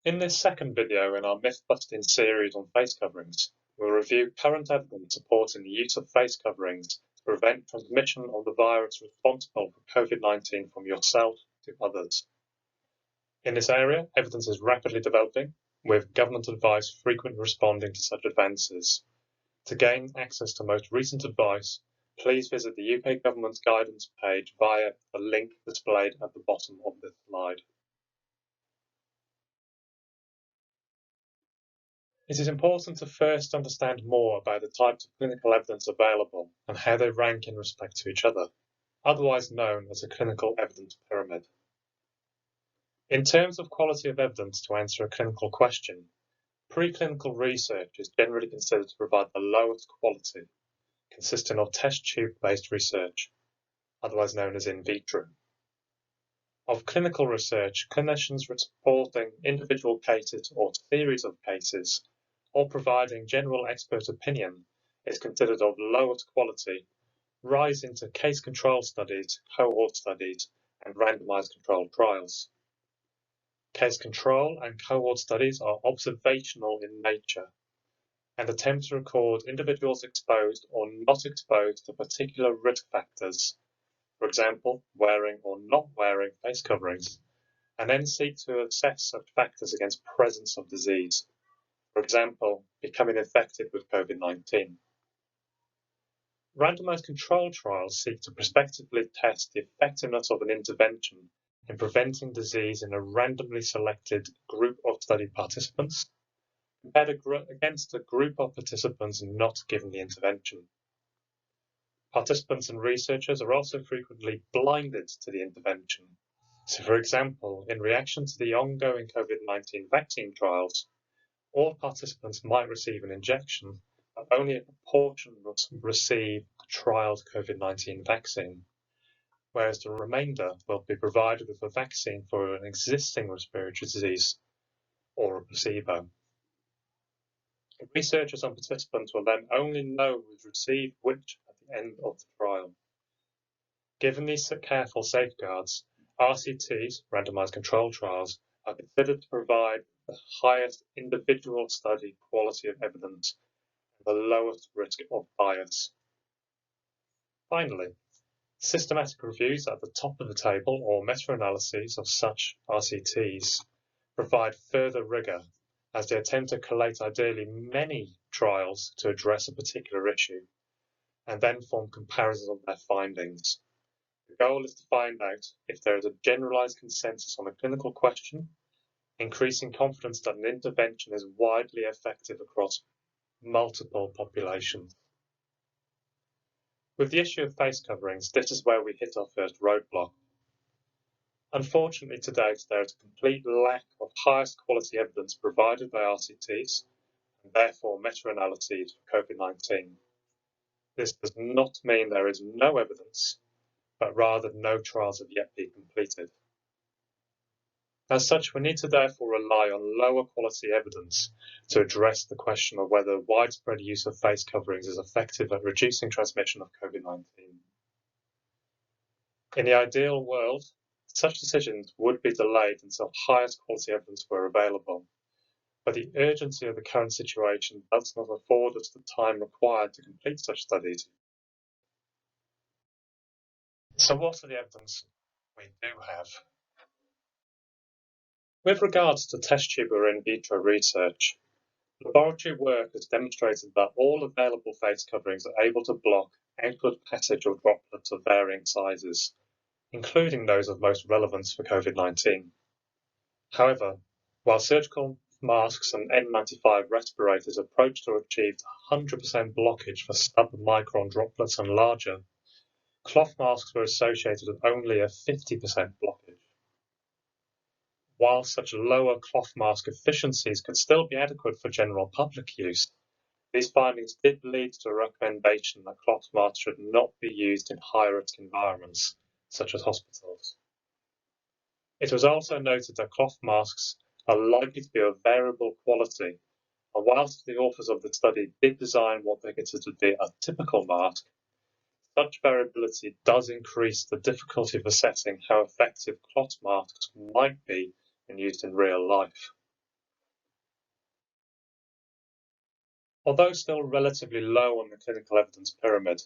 In this second video in our Mythbusting series on face coverings, we'll review current evidence supporting the use of face coverings to prevent transmission of the virus responsible for COVID-19 from yourself to others. In this area, evidence is rapidly developing, with government advice frequently responding to such advances. To gain access to most recent advice, please visit the UK government's guidance page via the link displayed at the bottom of this slide. It is important to first understand more about the types of clinical evidence available and how they rank in respect to each other, otherwise known as a clinical evidence pyramid. In terms of quality of evidence to answer a clinical question, preclinical research is generally considered to provide the lowest quality, consisting of test tube-based research, otherwise known as in vitro. Of clinical research, clinicians reporting individual cases or series of cases, or providing general expert opinion is considered of lowest quality, rising to case control studies, cohort studies, and randomized controlled trials. Case control and cohort studies are observational in nature and attempt to record individuals exposed or not exposed to particular risk factors, for example, wearing or not wearing face coverings, and then seek to assess such factors against presence of disease, for example, becoming infected with COVID-19. Randomized controlled trials seek to prospectively test the effectiveness of an intervention in preventing disease in a randomly selected group of study participants, compared against a group of participants not given the intervention. Participants and researchers are also frequently blinded to the intervention. So, for example, in reaction to the ongoing COVID-19 vaccine trials, all participants might receive an injection, but only a proportion will receive the trialed COVID-19 vaccine, whereas the remainder will be provided with a vaccine for an existing respiratory disease or a placebo. Researchers and participants will then only know who's received which at the end of the trial. Given these careful safeguards, RCTs, randomized controlled trials, are considered to provide the highest individual study quality of evidence and the lowest risk of bias. Finally, systematic reviews at the top of the table or meta-analyses of such RCTs provide further rigor as they attempt to collate ideally many trials to address a particular issue and then form comparisons of their findings. The goal is to find out if there is a generalized consensus on a clinical question, increasing confidence that an intervention is widely effective across multiple populations. With the issue of face coverings, this is where we hit our first roadblock. Unfortunately, to date, there is a complete lack of highest quality evidence provided by RCTs and therefore meta-analyses for COVID-19. This does not mean there is no evidence, but rather no trials have yet been completed. As such, we need to therefore rely on lower quality evidence to address the question of whether widespread use of face coverings is effective at reducing transmission of COVID-19. In the ideal world, such decisions would be delayed until highest quality evidence were available, but the urgency of the current situation does not afford us the time required to complete such studies. So what are the evidence we do have? With regards to test tube or in vitro research, laboratory work has demonstrated that all available face coverings are able to block outward passage of droplets of varying sizes, including those of most relevance for COVID-19. However, while surgical masks and N95 respirators approach to achieve 100% blockage for sub-micron droplets and larger, cloth masks were associated with only a 50% blockage. While such lower cloth mask efficiencies could still be adequate for general public use, these findings did lead to a recommendation that cloth masks should not be used in high-risk environments, such as hospitals. It was also noted that cloth masks are likely to be of variable quality, and whilst the authors of the study did design what they considered to be a typical mask, such variability does increase the difficulty of assessing how effective cloth masks might be when used in real life. Although still relatively low on the clinical evidence pyramid,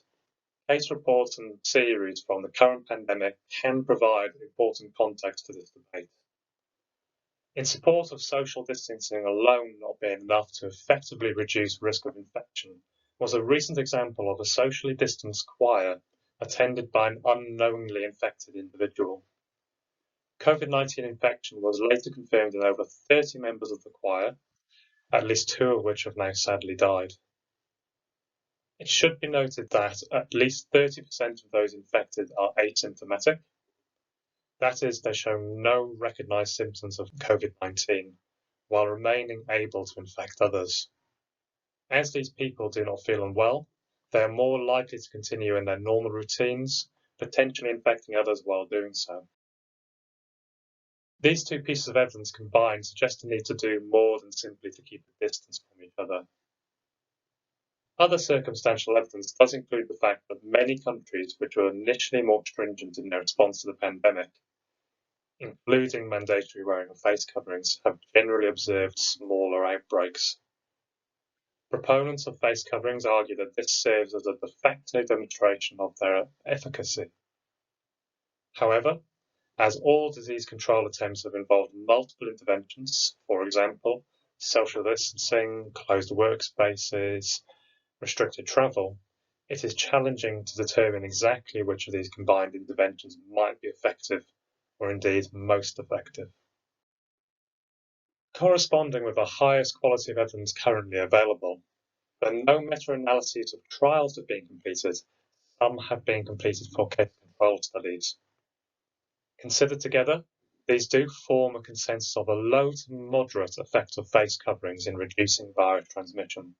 case reports and series from the current pandemic can provide important context to this debate. In support of social distancing alone not being enough to effectively reduce risk of infection was a recent example of a socially distanced choir attended by an unknowingly infected individual. COVID-19 infection was later confirmed in over 30 members of the choir, at least 2 of which have now sadly died. It should be noted that at least 30% of those infected are asymptomatic. That is, they show no recognized symptoms of COVID-19 while remaining able to infect others. As these people do not feel unwell, they are more likely to continue in their normal routines, potentially infecting others while doing so. These two pieces of evidence combined suggest a need to do more than simply to keep a distance from each other. Other circumstantial evidence does include the fact that many countries which were initially more stringent in their response to the pandemic, including mandatory wearing of face coverings, have generally observed smaller outbreaks. Proponents of face coverings argue that this serves as a de facto demonstration of their efficacy. However, as all disease control attempts have involved multiple interventions, for example, social distancing, closed workspaces, restricted travel, it is challenging to determine exactly which of these combined interventions might be effective, or indeed most effective. Corresponding with the highest quality of evidence currently available, though no meta-analyses of trials have been completed, some have been completed for case-controlled studies. Considered together, these do form a consensus of a low to moderate effect of face coverings in reducing virus transmission.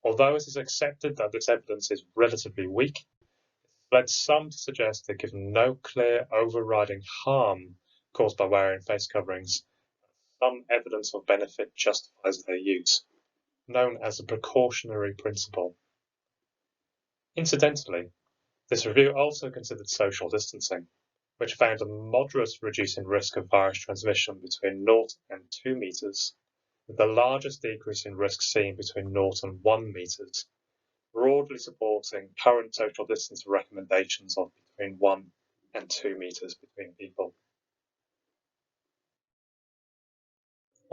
Although it is accepted that this evidence is relatively weak, it has led some to suggest that given no clear overriding harm caused by wearing face coverings, some evidence of benefit justifies their use, known as the precautionary principle. Incidentally, this review also considered social distancing, which found a moderate reduce in risk of virus transmission between 0 and 2 meters, with the largest decrease in risk seen between 0 and 1 meters, broadly supporting current social distancing recommendations of between 1 and 2 meters between people.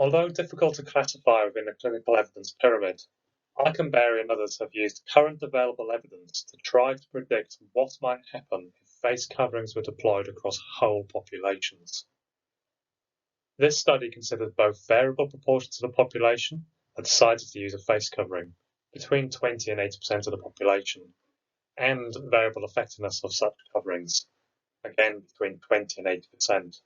Although difficult to classify within the clinical evidence pyramid, Eikenberry and others have used current available evidence to try to predict what might happen if face coverings were deployed across whole populations. This study considered both variable proportions of the population that decided to use a face covering, between 20 and 80% of the population, and variable effectiveness of such coverings, again between 20 and 80%.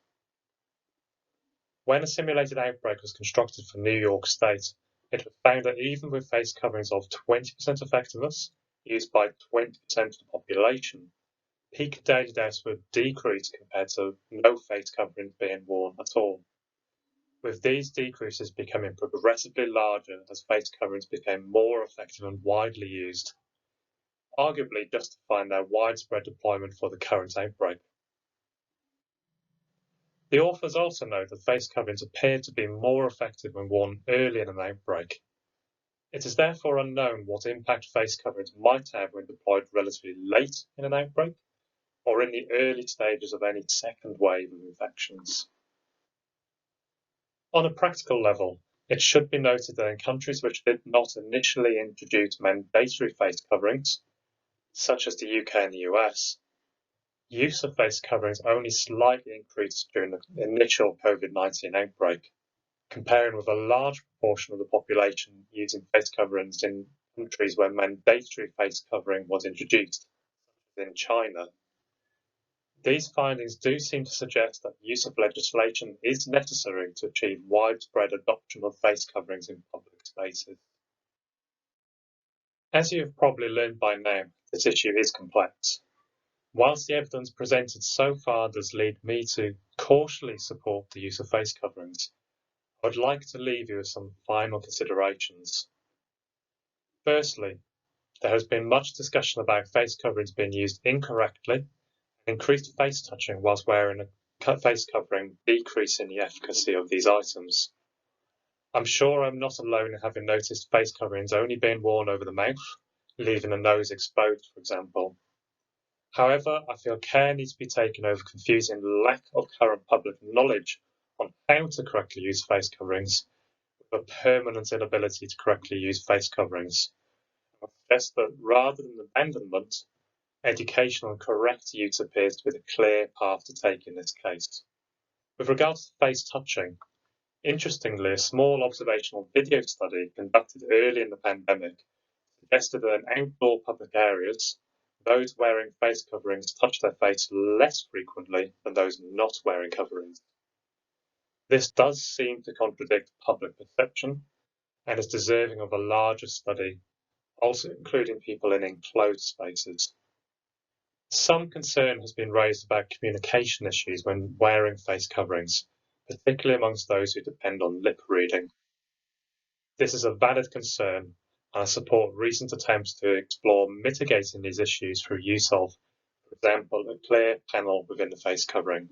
When a simulated outbreak was constructed for New York State, it was found that even with face coverings of 20% effectiveness, used by 20% of the population, peak daily deaths would decrease compared to no face coverings being worn at all, with these decreases becoming progressively larger as face coverings became more effective and widely used, arguably justifying their widespread deployment for the current outbreak. The authors also note that face coverings appear to be more effective when worn early in an outbreak. It is therefore unknown what impact face coverings might have when deployed relatively late in an outbreak, or in the early stages of any second wave of infections. On a practical level, it should be noted that in countries which did not initially introduce mandatory face coverings, such as the UK and the US, use of face coverings only slightly increased during the initial COVID-19 outbreak, comparing with a large proportion of the population using face coverings in countries where mandatory face covering was introduced, such as in China. These findings do seem to suggest that use of legislation is necessary to achieve widespread adoption of face coverings in public spaces. As you have probably learned by now, this issue is complex. Whilst the evidence presented so far does lead me to cautiously support the use of face coverings, I would like to leave you with some final considerations. Firstly, there has been much discussion about face coverings being used incorrectly and increased face touching whilst wearing a face covering decreasing the efficacy of these items. I'm sure I'm not alone in having noticed face coverings only being worn over the mouth, leaving the nose exposed, for example. However, I feel care needs to be taken over confusing lack of current public knowledge on how to correctly use face coverings with a permanent inability to correctly use face coverings. I suggest that rather than abandonment, education on correct use appears to be the clear path to take in this case. With regards to face touching, interestingly, a small observational video study conducted early in the pandemic suggested that in outdoor public areas, those wearing face coverings touch their face less frequently than those not wearing coverings. This does seem to contradict public perception and is deserving of a larger study, also including people in enclosed spaces. Some concern has been raised about communication issues when wearing face coverings, particularly amongst those who depend on lip reading. This is a valid concern, and I support recent attempts to explore mitigating these issues through use of, for example, a clear panel within the face covering.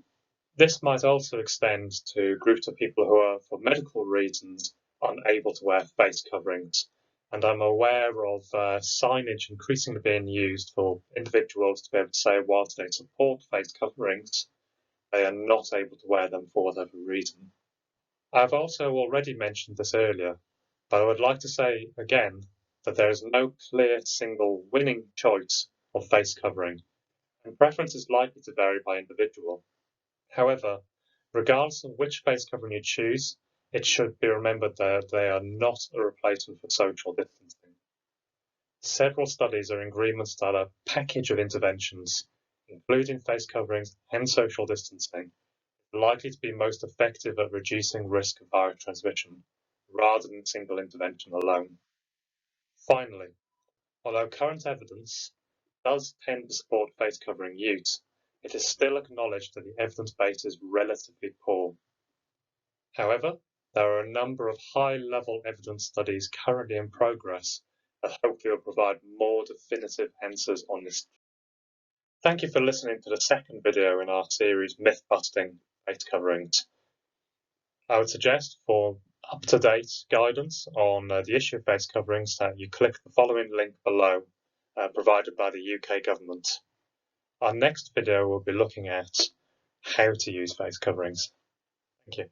This might also extend to groups of people who are, for medical reasons, unable to wear face coverings, and I'm aware of signage increasingly being used for individuals to be able to say whilst they support face coverings, they are not able to wear them for whatever reason. I've also already mentioned this earlier, but I would like to say again that there is no clear single winning choice of face covering, and preference is likely to vary by individual. However, regardless of which face covering you choose, it should be remembered that they are not a replacement for social distancing. Several studies are in agreement that a package of interventions, including face coverings and social distancing, is likely to be most effective at reducing risk of virus transmission, rather than single intervention alone. Finally, although current evidence does tend to support face covering use, it is still acknowledged that the evidence base is relatively poor. However, there are a number of high-level evidence studies currently in progress that hopefully will provide more definitive answers on this. Thank you for listening to the second video in our series Mythbusting Face Coverings. I would suggest for up-to-date guidance on the issue of face coverings that you click the following link below provided by the UK government. Our next video will be looking at how to use face coverings. Thank you.